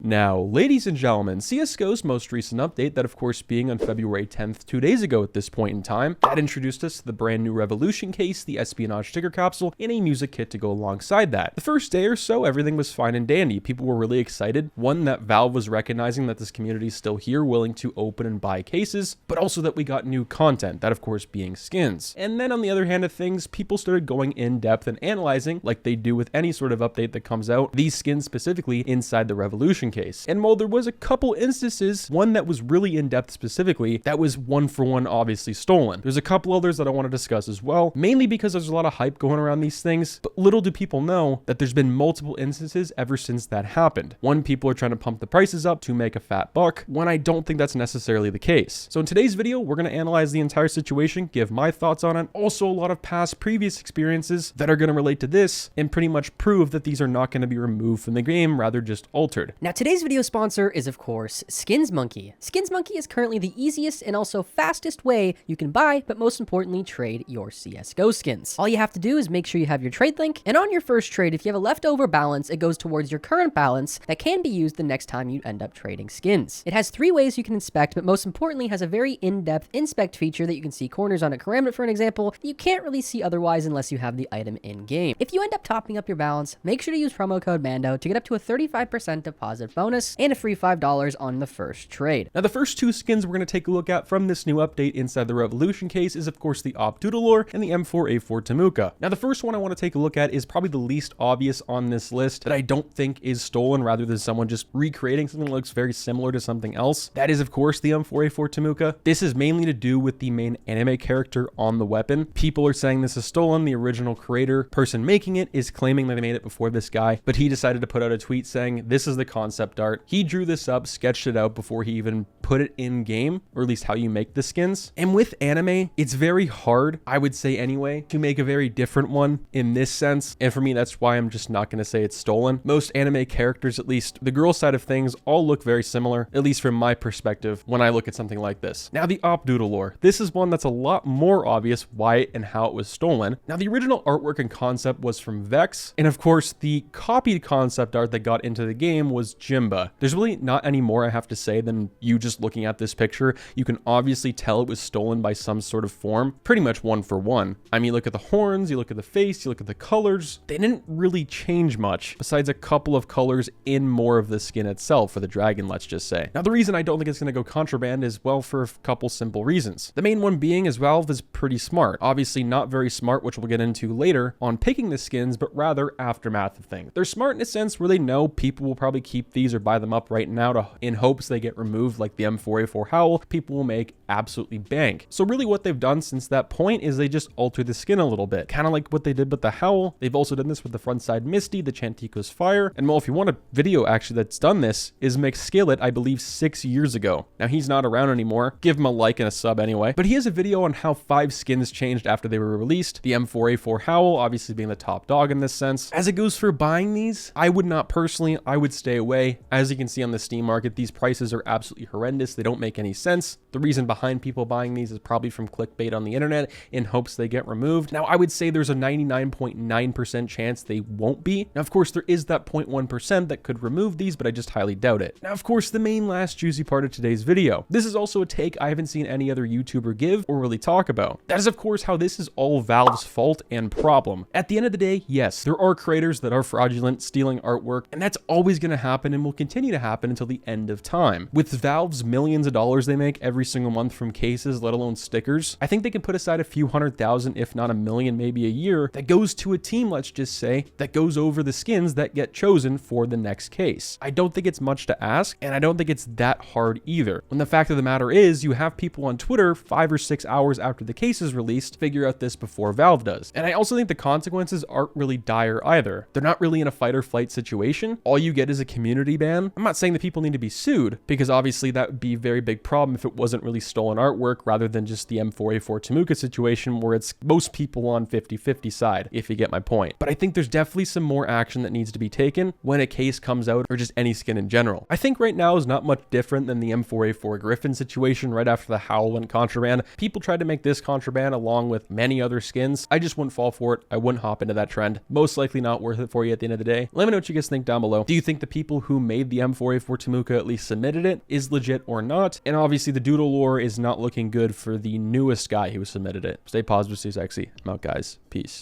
Now, ladies and gentlemen, CSGO's most recent update, that of course being on February 10th, 2 days ago at this point in time, that introduced us to the brand new Revolution case, the espionage sticker capsule, and a music kit to go alongside that. The first day or so, everything was fine and dandy. People were really excited. One, that Valve was recognizing that this community is still here, willing to open and buy cases, but also that we got new content, that of course being skins. And then on the other hand of things, people started going in depth and analyzing, like they do with any sort of update that comes out, these skins specifically inside the Revolution case. And while there was a couple instances, one that was really in-depth specifically, that was one for one obviously stolen. There's a couple others that I want to discuss as well, mainly because there's a lot of hype going around these things, but little do people know that there's been multiple instances ever since that happened. One, people are trying to pump the prices up to make a fat buck, when I don't think that's necessarily the case. So in today's video, we're going to analyze the entire situation, give my thoughts on it, also a lot of past previous experiences that are going to relate to this, and pretty much prove that these are not going to be removed from the game, rather just altered. Now today's video sponsor is of course SkinsMonkey. SkinsMonkey is currently the easiest and also fastest way you can buy, but most importantly trade your CSGO skins. All you have to do is make sure you have your trade link, and on your first trade, if you have a leftover balance, it goes towards your current balance that can be used the next time you end up trading skins. It has 3 ways you can inspect, but most importantly has a very in-depth inspect feature that you can see corners on a Contraband, for an example, that you can't really see otherwise unless you have the item in game. If you end up topping up your balance, make sure to use promo code MANDO to get up to a 35% deposit bonus and a free $5 on the first trade. Now the first 2 skins we're going to take a look at from this new update inside the Revolution case is of course the Doodle and the M4A4 Temuka. Now the first one I want to take a look at is probably the least obvious on this list that I don't think is stolen, rather than someone just recreating something that looks very similar to something else. That is of course the M4A4 Temuka. This is mainly to do with the main anime character on the weapon. People are saying this is stolen. The original person making it is claiming that they made it before this guy, but he decided to put out a tweet saying this is the concept art. He drew this up, sketched it out before he even put it in game, or at least how you make the skins. And with anime, it's very hard, I would say anyway, to make a very different one in this sense. And for me, that's why I'm just not going to say it's stolen. Most anime characters, at least the girl side of things, all look very similar, at least from my perspective when I look at something like this. Now the Doodle lore. This is one that's a lot more obvious why and how it was stolen. Now the original artwork and concept was from Vex, and of course the copied concept art that got into the game was Jimba. There's really not any more I have to say than you just looking at this picture. You can obviously tell it was stolen by some sort of form, pretty much one for one. I mean, look at the horns, you look at the face, you look at the colors. They didn't really change much besides a couple of colors in more of the skin itself for the dragon, let's just say. Now the reason I don't think it's going to go contraband is, well, for a couple simple reasons. The main one being is Valve is pretty smart. Obviously not very smart, which we'll get into later, on picking the skins, but rather aftermath of things. They're smart in a sense where they know people will probably keep these or buy them up right now in hopes they get removed, like the M4A4 howl. People will make absolutely bank. So really what they've done since that point is they just alter the skin a little bit, kind of like what they did with the howl. They've also done this with the front side Misty, the Chantico's fire, and well, if you want a video actually that's done this, is McSkillet, I believe 6 years ago. Now he's not around anymore. Give him a like and a sub anyway, but he has a video on how 5 skins changed after they were released. The M4A4 howl obviously being the top dog in this sense. As it goes for buying these, I would not personally, I would stay away. As you can see on the Steam market, these prices are absolutely horrendous. They don't make any sense. The reason behind people buying these is probably from clickbait on the internet in hopes they get removed. Now, I would say there's a 99.9% chance they won't be. Now, of course, there is that 0.1% that could remove these, but I just highly doubt it. Now, of course, the main last juicy part of today's video. This is also a take I haven't seen any other YouTuber give or really talk about. That is, of course, how this is all Valve's fault and problem. At the end of the day, yes, there are creators that are fraudulent, stealing artwork, and that's always going to happen and will continue to happen until the end of time. With Valve's millions of dollars they make every single month from cases, let alone stickers, I think they can put aside a few $100,000, if not $1 million, maybe a year, that goes to a team, let's just say, that goes over the skins that get chosen for the next case. I don't think it's much to ask, and I don't think it's that hard either. When the fact of the matter is, you have people on Twitter 5 or 6 hours after the case is released figure out this before Valve does. And I also think the consequences aren't really dire either. They're not really in a fight or flight situation. All you get is a community ban. I'm not saying that people need to be sued, because obviously that would be a very big problem if it wasn't really stolen stolen artwork rather than just the M4A4 Temuka situation where it's most people on 50-50 side, if you get my point. But I think there's definitely some more action that needs to be taken when a case comes out, or just any skin in general. I think right now is not much different than the M4A4 Griffin situation right after the Howl went contraband. People tried to make this contraband along with many other skins. I just wouldn't fall for it. I wouldn't hop into that trend. Most likely not worth it for you at the end of the day. Let me know what you guys think down below. Do you think the people who made the M4A4 Temuka at least submitted it is legit or not? And obviously the Doodle lore is not looking good for the newest guy who submitted it. Stay positive, stay sexy. I'm out, guys. Peace.